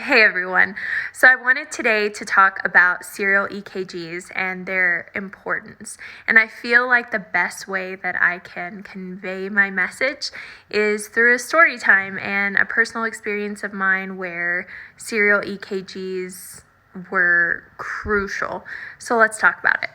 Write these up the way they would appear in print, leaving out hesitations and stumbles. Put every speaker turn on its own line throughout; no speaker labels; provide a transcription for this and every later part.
Hey everyone. So I wanted today to talk about serial EKGs and their importance. And I feel like the best way that I can convey my message is through a story time and a personal experience of mine where serial EKGs were crucial. So let's talk about it.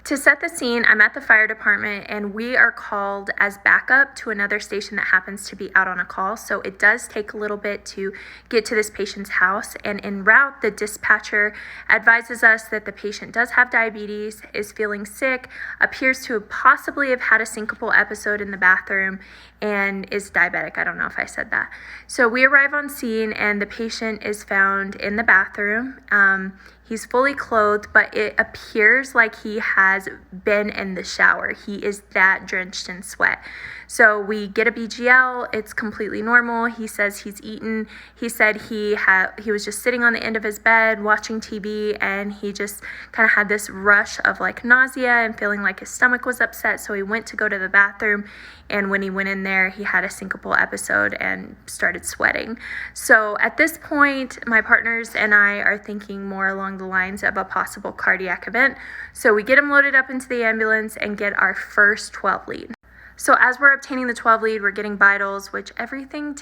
To set the scene, I'm at the fire department and we are called as backup to another station that happens to be out on a call. So it does take a little bit to get to this patient's house. And en route, the dispatcher advises us that the patient does have diabetes, is feeling sick, appears to possibly have had a syncopal episode in the bathroom, and is diabetic. I don't know if I said that. So we arrive on scene and the patient is found in the bathroom. He's fully clothed, but it appears like he has been in the shower. He is that drenched in sweat. So we get a BGL. It's completely normal. He says he's eaten. He said he was just sitting on the end of his bed watching TV, and he just kind of had this rush of like nausea and feeling like his stomach was upset. So he went to go to the bathroom, and when he went in there, he had a syncopal episode and started sweating. So at this point, my partners and I are thinking more along the lines of a possible cardiac event. So we get him loaded up into the ambulance and get our first 12 lead. So as we're obtaining the 12 lead, we're getting vitals, which everything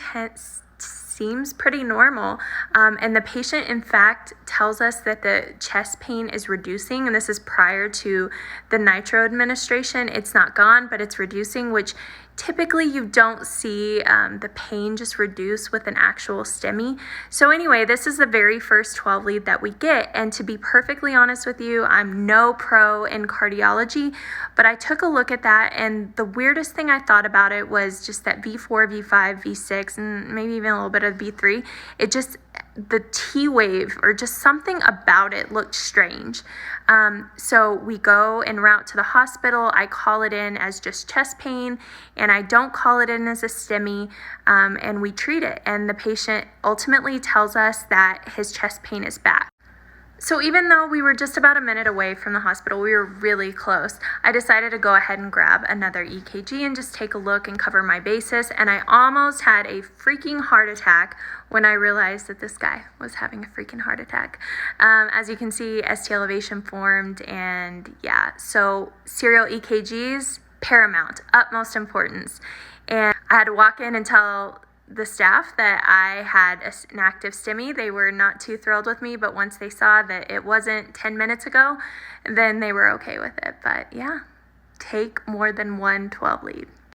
seems pretty normal. And the patient, in fact, tells us that the chest pain is reducing, and this is prior to the nitro administration. It's not gone, but it's reducing, which typically you don't see the pain just reduce with an actual STEMI. So anyway, this is the very first 12 lead that we get. And to be perfectly honest with you, I'm no pro in cardiology, but I took a look at that, and the weirdest thing I thought about it was just that V4, V5, V6, and maybe even a little bit of V3, the T wave or just something about it looked strange. So we go en route to the hospital. I call it in as just chest pain, and I don't call it in as a STEMI, and we treat it. And the patient ultimately tells us that his chest pain is back. So even though we were just about a minute away from the hospital, we were really close, I decided to go ahead and grab another EKG and just take a look and cover my bases. And I almost had a freaking heart attack when I realized that this guy was having a freaking heart attack. As you can see, ST elevation formed, and yeah, so serial EKGs, paramount, utmost importance. And I had to walk in and tell the staff that I had an active STEMI. They were not too thrilled with me, but once they saw that it wasn't 10 minutes ago, then they were okay with it. But yeah, take more than one 12 lead.